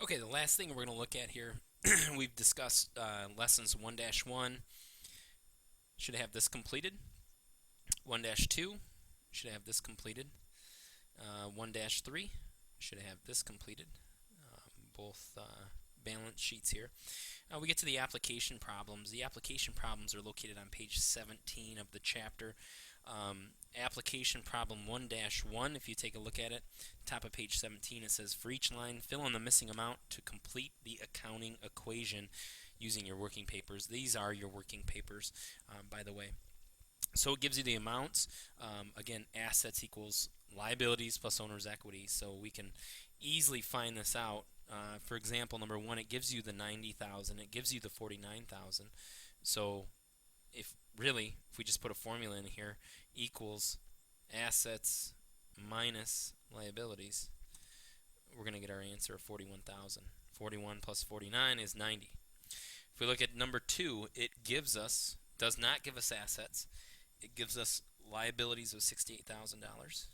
Okay, the last thing we're going to look at here, we've discussed lessons 1-1 should have this completed, 1-2 should have this completed, 1-3 should have this completed, both balance sheets here. We get to the application problems. The application problems are located on page 17 of the chapter. Application problem 1-1, if you take a look at it, top of page 17, it says for each line, fill in the missing amount to complete the accounting equation using your working papers. These are your working papers, by the way. So it gives you the amounts. Again, assets equals liabilities plus owner's equity. So we can easily find this out. For example, number one, it gives you the 90,000. It gives you the 49,000. So if we just put a formula in here, equals assets minus liabilities, we're going to get our answer of 41,000. 41 plus 49 is 90. If we look at number two, it does not give us assets. It gives us liabilities of $68,000,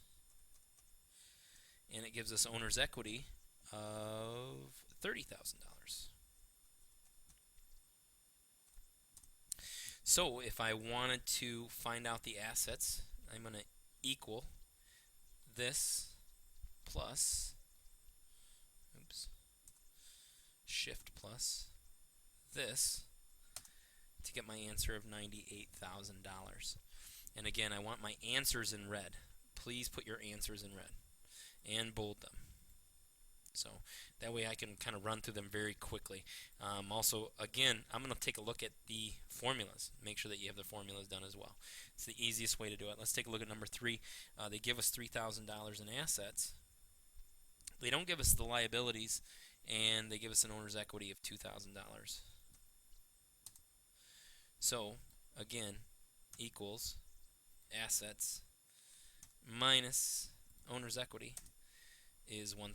and it gives us owner's equity of $30,000. So if I wanted to find out the assets, I'm going to equal this plus, shift plus this to get my answer of $98,000. And again, I want my answers in red. Please put your answers in red and bold them. So that way I can kind of run through them very quickly. Also, again, I'm going to take a look at the formulas. Make sure that you have the formulas done as well. It's the easiest way to do it. Let's take a look at number three. They give us $3,000 in assets. They don't give us the liabilities, and they give us an owner's equity of $2,000. So, again, equals assets minus owner's equity is $1,000.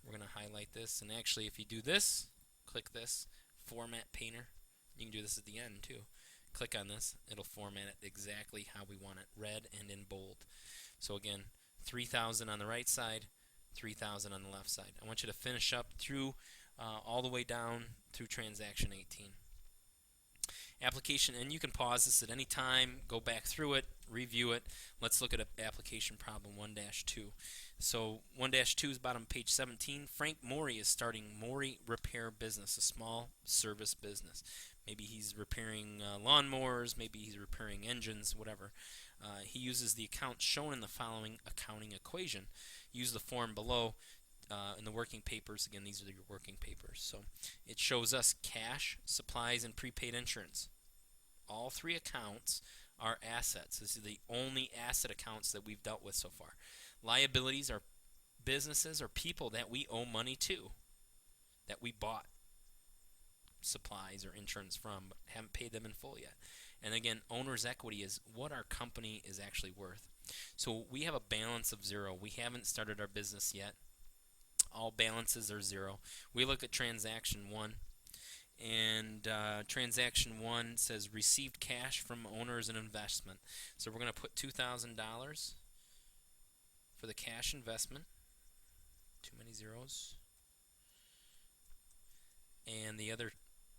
We're going to highlight this, and actually if you do this, click this, format painter, you can do this at the end too. Click on this, it'll format it exactly how we want it, red and in bold. So again, 3,000 on the right side, 3,000 on the left side. I want you to finish up through all the way down through transaction 18. Application, and you can pause this at any time, go back through it, review it. Let's look at application problem 1-2. So 1-2 is bottom page 17. Frank Morey is starting Morey Repair Business, a small service business. Maybe he's repairing lawnmowers, maybe he's repairing engines, whatever. He uses the accounts shown in the following accounting equation. Use the form below in the working papers. Again, these are your working papers. So it shows us cash, supplies, and prepaid insurance. All three accounts are assets. This is the only asset accounts that we've dealt with so far. Liabilities are businesses or people that we owe money to, that we bought supplies or insurance from, but haven't paid them in full yet. And again, owner's equity is what our company is actually worth. So we have a balance of 0. We haven't started our business yet. All balances are 0. We look at transaction 1, and transaction 1 says received cash from owners and investment. So we're going to put $2,000 for the cash investment. Too many zeros. And the other,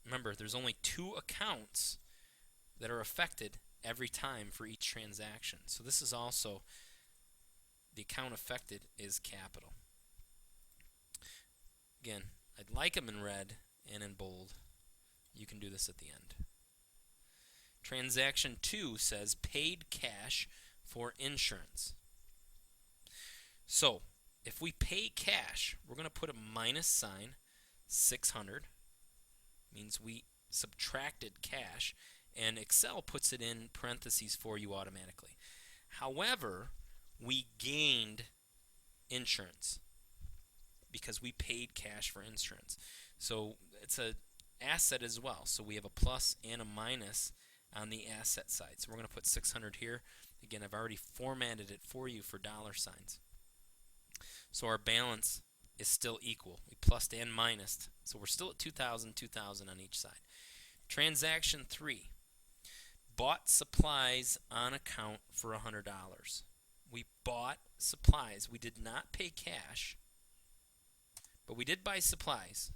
remember, there's only 2 accounts that are affected every time for each transaction. So this is also, the account affected is capital. Again, I'd like them in red and in bold. You can do this at the end. Transaction 2 says paid cash for insurance. So if we pay cash, we're going to put a minus sign. 600 means we subtracted cash, and Excel puts it in parentheses for you automatically. However, we gained insurance because we paid cash for insurance. So it's an asset as well. So we have a plus and a minus on the asset side. So we're going to put 600 here. Again, I've already formatted it for you for dollar signs. So our balance is still equal. We plussed and minused. So we're still at 2,000, 2,000 on each side. Transaction 3. Bought supplies on account for $100. We bought supplies. We did not pay cash, But we did buy supplies,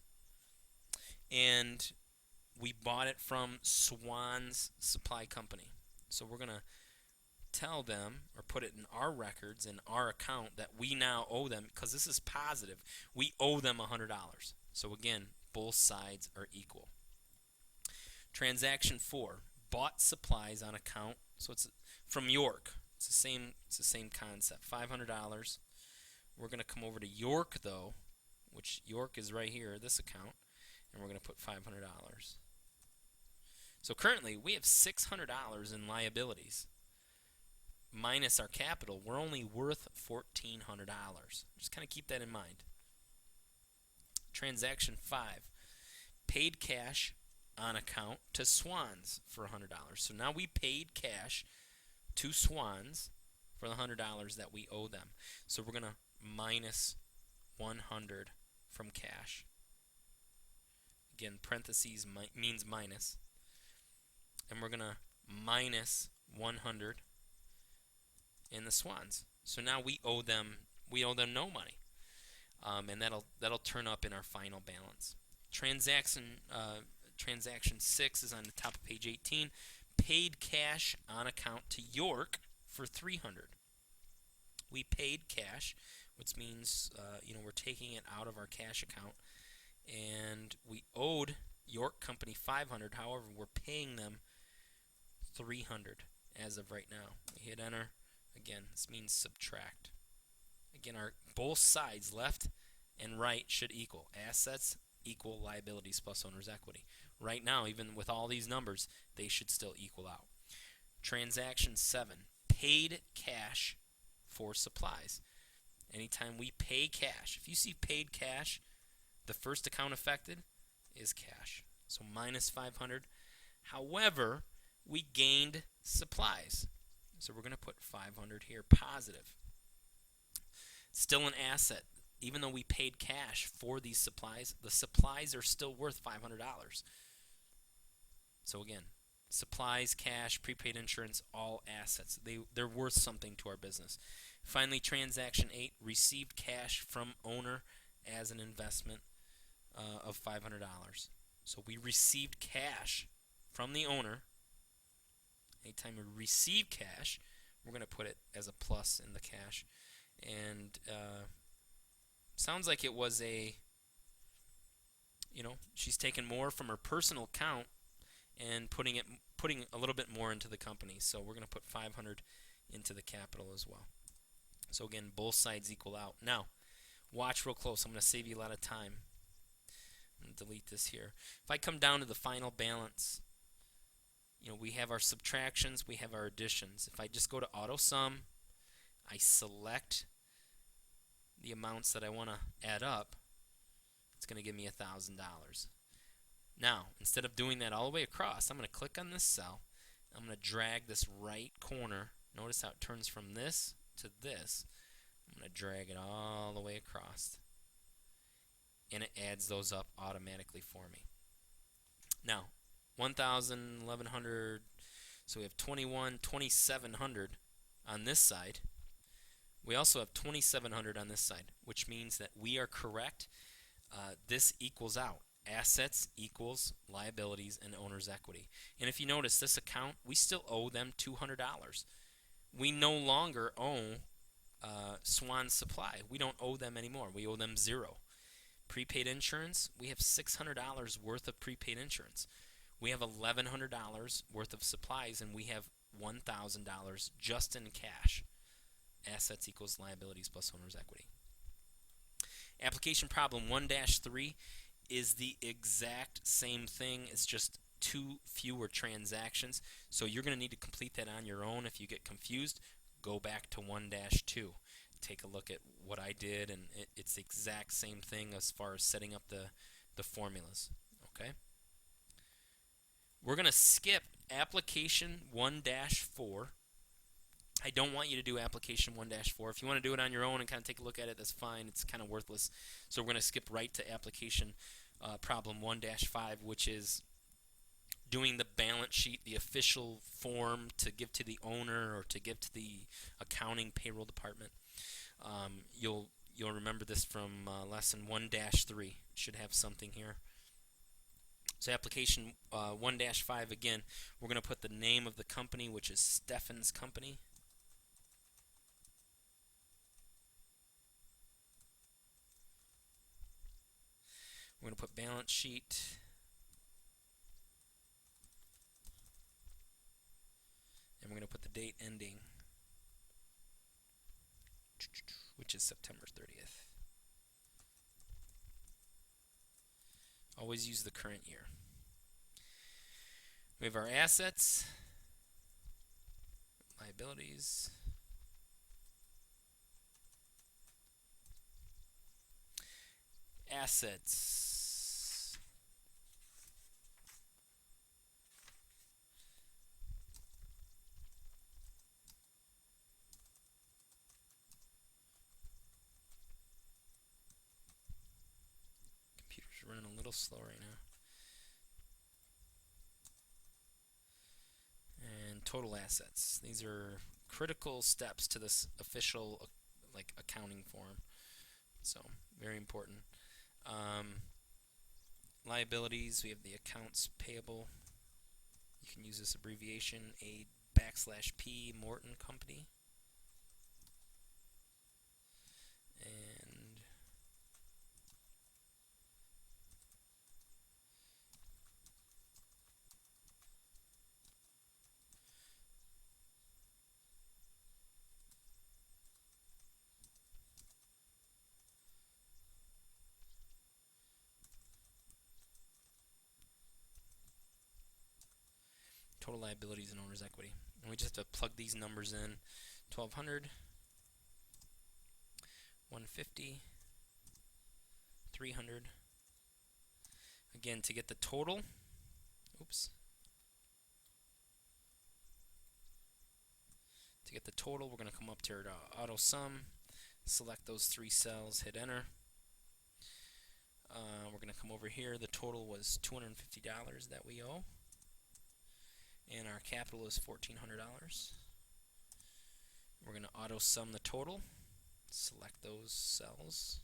and we bought it from Swan's Supply Company. So we're going to tell them or put it in our records in our account that we now owe them, because this is positive. We owe them $100. So again, both sides are equal. Transaction 4, bought supplies on account. So it's from York. It's the same concept. $500. We're going to come over to York though, which York is right here, this account, and we're going to put $500. So currently we have $600 in liabilities. Minus our capital, we're only worth $1,400. Just kind of keep that in mind. Transaction 5, paid cash on account to Swans for $100. So now we paid cash to Swans for the $100 that we owe them. So we're going to minus 100 from cash. Again, parentheses means minus. And we're going to minus 100 in the Swans. So now we owe them no money. And that'll turn up in our final balance. Transaction 6 is on the top of page 18. Paid cash on account to York for $300. We paid cash, which means we're taking it out of our cash account, and we owed York Company $500. However, we're paying them $300 as of right now. We hit enter. Again, this means subtract. Again, our both sides, left and right, should equal. Assets equal liabilities plus owner's equity. Right now, even with all these numbers, they should still equal out. Transaction 7, paid cash for supplies. Anytime we pay cash, if you see paid cash, the first account affected is cash. So minus 500. However, we gained supplies. So we're going to put 500 here, positive. Still an asset. Even though we paid cash for these supplies, the supplies are still worth $500. So again, supplies, cash, prepaid insurance, all assets. They're worth something to our business. Finally, transaction 8, received cash from owner as an investment of $500. So we received cash from the owner. Anytime we receive cash, we're going to put it as a plus in the cash. And sounds like it was she's taken more from her personal account and putting a little bit more into the company. So we're going to put 500 into the capital as well. So again, both sides equal out. Now, watch real close. I'm going to save you a lot of time. I'm going to delete this here. If I come down to the final balance, we have our subtractions, we have our additions. If I just go to auto sum, I select the amounts that I want to add up, it's going to give me $1,000. Now, instead of doing that all the way across, I'm going to click on this cell. I'm going to drag this right corner. Notice how it turns from this to this. I'm going to drag it all the way across. And it adds those up automatically for me. Now, 1,000, 1,100, so we have 2,700 on this side. We also have 2,700 on this side, which means that we are correct. This equals out. Assets equals liabilities and owner's equity. And if you notice, this account, we still owe them $200. We no longer owe Swan Supply. We don't owe them anymore. We owe them $0. Prepaid insurance, we have $600 worth of prepaid insurance. We have $1,100 worth of supplies, and we have $1,000 just in cash. Assets equals liabilities plus owner's equity. Application problem 1-3 is the exact same thing. It's just 2 fewer transactions. So you're going to need to complete that on your own. If you get confused, go back to 1-2. Take a look at what I did, and it's the exact same thing as far as setting up the formulas. Okay? We're going to skip application 1-4. I don't want you to do application 1-4. If you want to do it on your own and kind of take a look at it, that's fine. It's kind of worthless. So we're going to skip right to application problem 1-5, which is doing the balance sheet, the official form to give to the owner or to give to the accounting payroll department. You'll you'll remember this from lesson 1-3. Should have something here. So application 1-5, again, we're going to put the name of the company, which is Steffen's Company. We're going to put balance sheet. And we're going to put the date ending, which is September 30th. Always use the current year. We have our assets, liabilities, assets. Computer's running a little slow right now. And total assets. These are critical steps to this official accounting form. So very important. Liabilities, we have the accounts payable. You can use this abbreviation, /P Morton Company. And total liabilities and owner's equity. And we just have to plug these numbers in. 1200, 150, 300. Again, to get the total, to get the total, we're going to come up to auto sum, select those 3 cells, hit enter. We're going to come over here. The total was $250 that we owe. And our capital is $1,400. We're going to auto sum the total. Select those cells.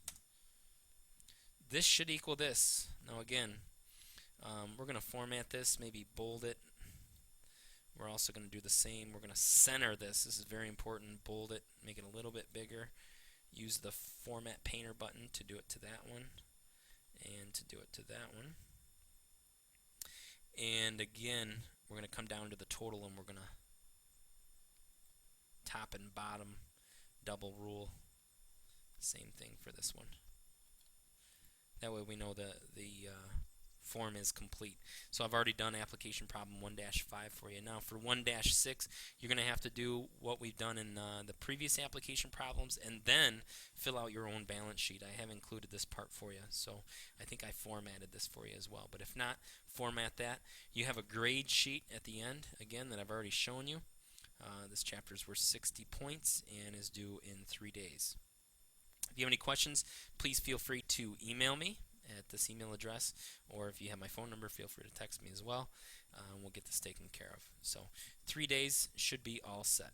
This should equal this. Now again, we're going to format this, maybe bold it. We're also going to do the same. We're going to center this. This is very important. Bold it, make it a little bit bigger. Use the Format Painter button to do it to that one and to do it to that one. And again, we're going to come down to the total and we're going to top and bottom double rule. Same thing for this one. That way we know the form is complete. So I've already done application problem 1-5 for you. Now for 1-6, you're going to have to do what we've done in the previous application problems and then fill out your own balance sheet. I have included this part for you, so I think I formatted this for you as well. But if not, format that. You have a grade sheet at the end, again, that I've already shown you. This chapter is worth 60 points and is due in 3 days. If you have any questions, please feel free to email me at this email address, or if you have my phone number, feel free to text me as well. We'll get this taken care of. So 3 days should be all set.